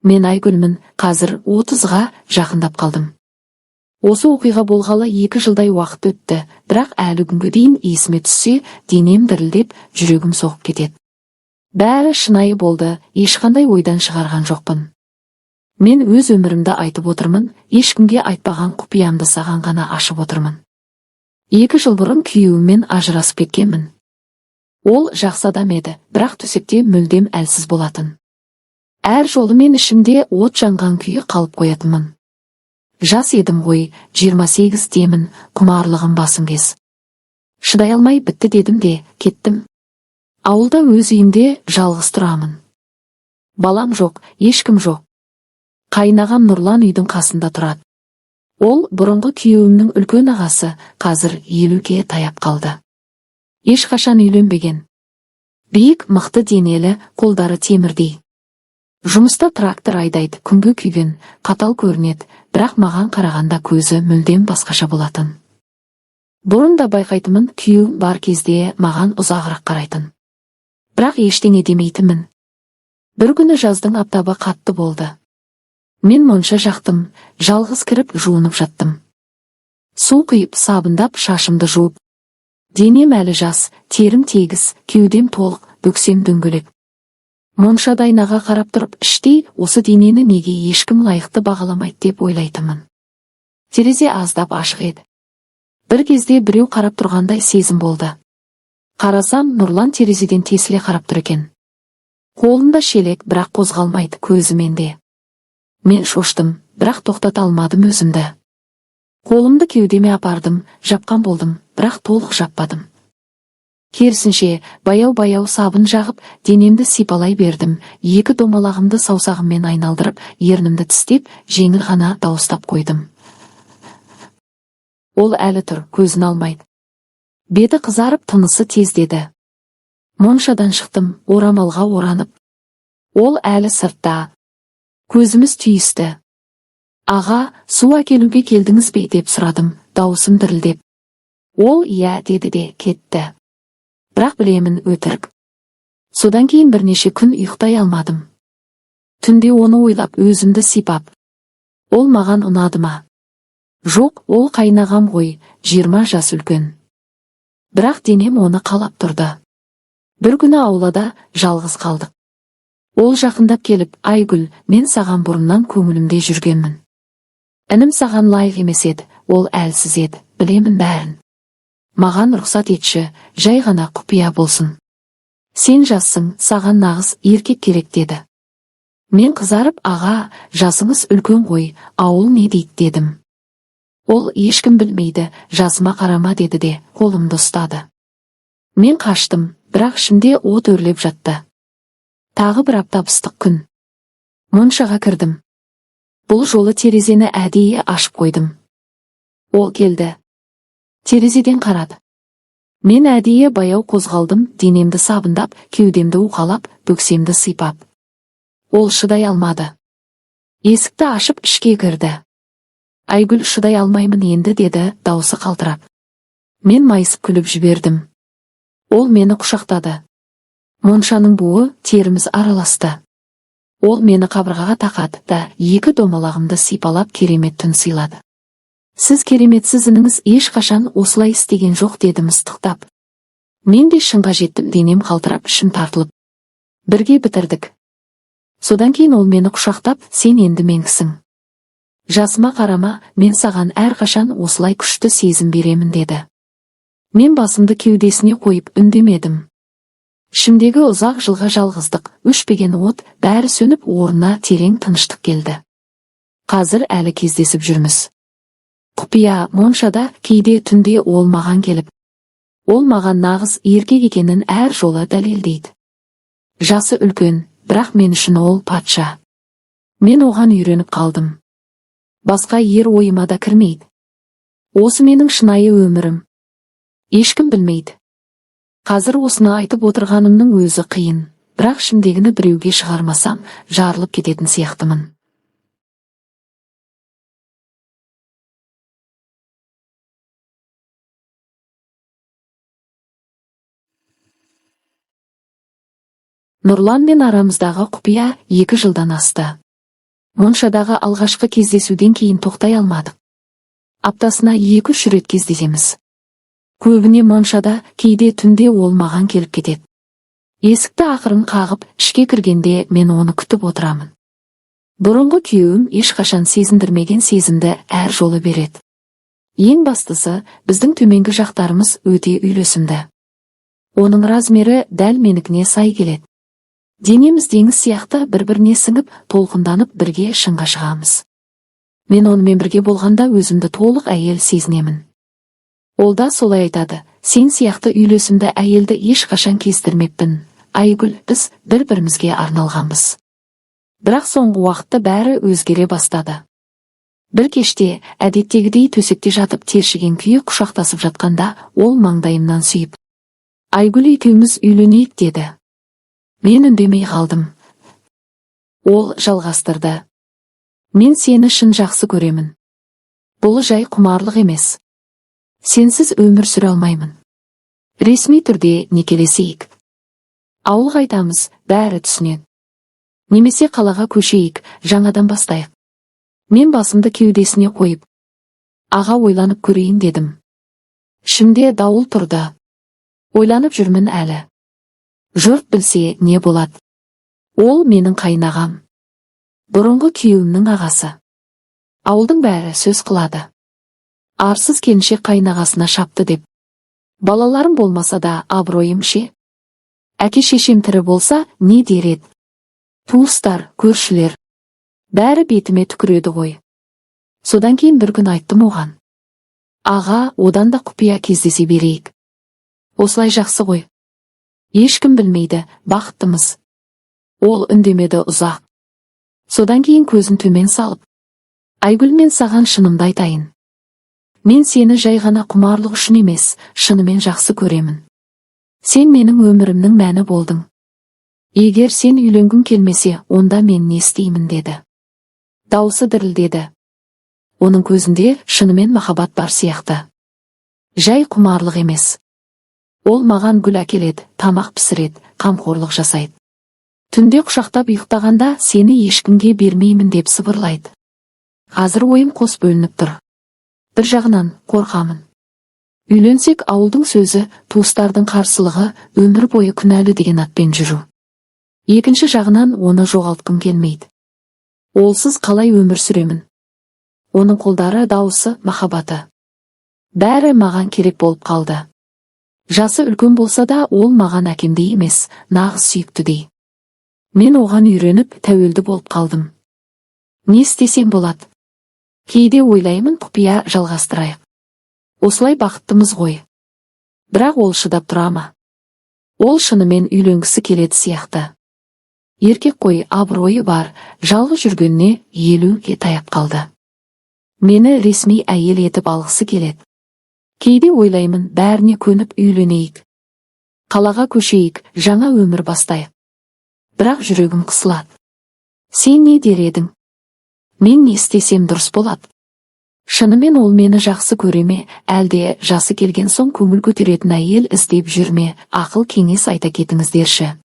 Мен Айгүлмін, қазір 30-ға жақындап қалдым. Осы оқиға болғалы 2 жылдай уақыт өтті, бірақ әлі күнге дейін есіме түссе, денем дірілдеп, жүрегім соғып кетеді. Бәрі шынайы болды, ешқандай ойдан шығарған жоқпын. Мен өз өмірімді айтып отырмын, ешкімге айтпаған құпиямды саған ғана ашып отырмын. 2 жыл бұрын күйеуіммен ажырасып кеткенмін. Ол жақсы адам еді, бірақ төсекте мүлдем әлсіз болатын. Әр жолы мен ішімде от жанған күйі қалып қоятынмын. Жас едім ғой, 28 демін, құмарлығым басым кез. Шыдай алмай бітті дедім де, кеттім. Ауылда өз үйімде жалғыз тұрамын. Балам жоқ, ешкім жоқ. Қайнағам Нұрлан үйдің қасында тұрады. Ол бұрынғы күйеуімнің үлкен ағасы, қазір 50-ге таяп қалды. Ешқашан үйленбеген. Биік, мықты денелі, қолдары темірдей. Жұмыста трактор айдайды, күнгі күйген, қатал көрінеді, бірақ маған қарағанда көзі мүлдем басқаша болатын. Бұрын да байқайтымын, күйеуім бар кезде маған ұзағырақ қарайтын. Бірақ ештеңе демейтінмін. Бір күні жаздың аптабы қатты болды. Мен монша жақтым, жалғыз кіріп жуынып жаттым. Су құйып, сабындап, шашымды жуып. Денем әлі жас, терім тегіс, кеудем толық, бөксем дөңгелек. Моншада айнаға қарап тұрып, іштей осы денені неге ешкім лайықты бағаламайды деп ойлайтынмын. Терезе аздап ашық еді. Бір кезде біреу қарап тұрғандай сезім болды. Қарасам, Нұрлан терезеден тесіле қарап тұр екен. Қолында шелек, бірақ қозғалмайды, көзі менде. Мен шоштым, бірақ тоқтата алмадым өзімді. Қолымды кеудеме апардым, жапқан болдым, бірақ толық жаппадым. Керісінше, баяу-баяу сабын жағып, денемді сипалай бердім, 2 домалағымды саусағыммен айналдырып, ернімді тістеп, жеңіл ғана дауыстап қойдым. Ол әлі тұр, көзін алмайды. Беті қызарып, тынысы тездеді. Моншадан шықтым, орамалға оранып. Ол әлі сыртта. Көзіміз түйісті. Аға, су әкелуге келдіңіз бе деп сұрадым, дауысым дірілдеп. Ол иә деді де кетті. Бірақ білемін, өтірік. Содан кейін бірнеше күн ұйықтай алмадым. Түнде оны ойлап, өзімді сипап. Ол маған ұнады ма? Жоқ, ол қайнағам ғой, 20 жас үлкен. Бірақ денем оны қалап тұрды. Бір күні аулада жалғыз қалдық. Ол жақындап келіп, Айгүл, мен саған бұрыннан көңілімде жүргенмін. Інім саған лайық емес еді, ол әлсіз еді, білемін бәрін. Маған рұқсат етші, жай ғана құпия болсын. Сен жассың, саған нағыз еркек керек деді. Мен қызарып, аға, жасыңыз үлкен ғой, ауыл не дейді дедім. Ол ешкім білмейді, жасыма қарама деді де, қолымды ұстады. Мен қаштым, бірақ ішімде от өрлеп жатты. Тағы бір апта ыстық күн. Моншаға кірдім. Бұл жолы терезені әдейі ашып қойдым. Ол келді. Терезеден қарады. Мен әдейі баяу қозғалдым, денемді сабындап, кеудемді уқалап, бөксемді сипап. Ол шыдай алмады. Есікті ашып ішке кірді. Айгүл, шыдай алмаймын енді деді, дауысы қалтырап. Мен майысып күліп жібердім. Ол мені құшақтады. Моншаның буы, теріміз араласты. Ол мені қабырғаға тақады да 2 домалағымды сипалап керемет түн сыйлады. Сіз кереметсіз ініңіз ешқашан осылай істеген жоқ дедім ыстықтап. Мен де шыңға жеттім, денем қалтырап, ішім тартылып. Бірге бітірдік. Содан кейін ол мені құшақтап, сен енді меніксің. Жасыма қарама, мен саған әрқашан осылай күшті сезім беремін деді. Мен басымды кеудесіне қойып үндемедім. Ішімдегі ұзақ жылға жалғыздық, өшпеген от, бәрі сөніп, орнына терең тыныштық келді. Қазір әлі кездесіп жүрміз. Құпия, моншада, кейде түнде ол маған келіп. Ол маған нағыз еркек екенін әр жолы дәлелдейді. Жасы үлкен, бірақ мен үшін ол патша. Мен оған үйреніп қалдым. Басқа ер ойыма да кірмейді. Осы менің шынайы өмірім. Ешкім білмейді. Қазір осыны айтып отырғанымның өзі қиын, бірақ ішімдегіні біреуге шығармасам, жарылып кететін сияқтымын. Нұрлан мен арамыздағы құпия 2 жылдан асты. Моншадағы алғашқы кездесуден кейін тоқтай алмадық. Аптасына 2-3 рет кездесеміз. Көбіне Моншада, кейде түнде ол маған келіп кетеді. Есікті ақырын қағып, ішке кіргенде мен оны күтіп отырамын. Бұрынғы күйеуім ешқашан сезіндірмеген сезімді әр жолы береді. Ең бастысы, біздің төменгі жақтарымыз өте үйлесімді. Оның размері дәл менікіне сай келеді. Денеміз теңіз сияқты бір-біріне сіңіп, толқынданып бірге шыңға шығамыз. Мен онымен бірге болғанда өзімді толық әйел сезінемін. Ол да солай айтады: сен сияқты үйлесімді әйелді ешқашан кездірмеппін. Айгүл, біз бір-бірімізге арналғанбыз. Бірақ соңғы уақытта бәрі өзгере бастады. Бір кеште, әдеттегідей төсекте жатып тершіген күйі құшақтасып жатқанда, ол маңдайымнан сүйіп: Айгүл, екеуміз үйленейік деді. Мен үндемей қалдым. Ол жалғастырды: мен сені шын жақсы көремін. Бұл жай құмарлық емес. Сенсіз өмір сүре алмаймын. Ресми түрде некелесейік. Ауыл қайтамыз, бәрі түсінеді. Немесе қалаға көшейік, жаңадан бастайық. Мен басымды кеудесіне қойып: аға, ойланып көрейін дедім. Ішімде дауыл тұрды. Ойланып жүрмін әлі. Жұрт білсе не болады? Ол менің қайнағам. Бұрынғы күйеуімнің ағасы. Ауылдың бәрі сөз қылады. Арсыз келіншек қайнағасына шапты деп. Балаларым болмаса да абыройым ше? Әке-шешем тірі болса не дер еді? Туыстар, көршілер бәрі бетіме түкіреді ғой. Содан кейін бір күн айттым оған: аға, одан да құпия кездесе берейік. Осылай жақсы ғой. Ешкім білмейді, бақыттымыз. Ол үндемеді ұзақ. Содан кейін көзін төмен салып: Айгүл, мен саған шынымды айтайын. Мен сені жай ғана құмарлық үшін емес, шынымен жақсы көремін. Сен менің өмірімнің мәні болдың. Егер сен үйленгің келмесе, онда мен не істеймін деді. Дауысы дірілдеді. Оның көзінде шынымен махаббат бар сияқты. Жай құмарлық емес. Ол маған гүл әкеледі, тамақ пісіреді, қамқорлық жасайды. Түнде құшақтап ұйықтағанда сені ешкімге бермеймін деп сыбырлайды. Қазір ойым қос бөлініп тұр. Бір жағынан қорқамын. Үйленсек ауылдың сөзі, туыстардың қарсылығы, өмір бойы күнәлі деген атпен жүру. Екінші жағынан оны жоғалтқым келмейді. Олсыз қалай өмір сүремін? Оның қолдары, дауысы, махаббаты. Бәрі маған керек болып қалды. Жасы үлкен болса да, ол маған әкемдей емес, нағыз сүйіктідей. Мен оған үйреніп, тәуелді болып қалдым. Не істесем болады? Кейде ойлаймын, құпия жалғастырайық. Осылай бақыттымыз ғой. Бірақ ол шыдап тұра ма? Ол шынымен үйленгісі келеді сияқты. Еркек қой, абыройы бар, жалғыз жүргеніне 50-ге таяп қалды. Мені ресми әйел етіп алғысы келеді. Кейде ойлаймын, бәріне көніп үйленейік. Қалаға көшейік, жаңа өмір бастайық. Бірақ жүрегім қысылады. Сен не дер едің? Мен не істесем дұрыс болады? Шынымен ол мені жақсы көреме, әлде жасы келген соң көңіл көтеретін әйел іздеп жүрме? Ақыл кеңес айта кетіңіздерші.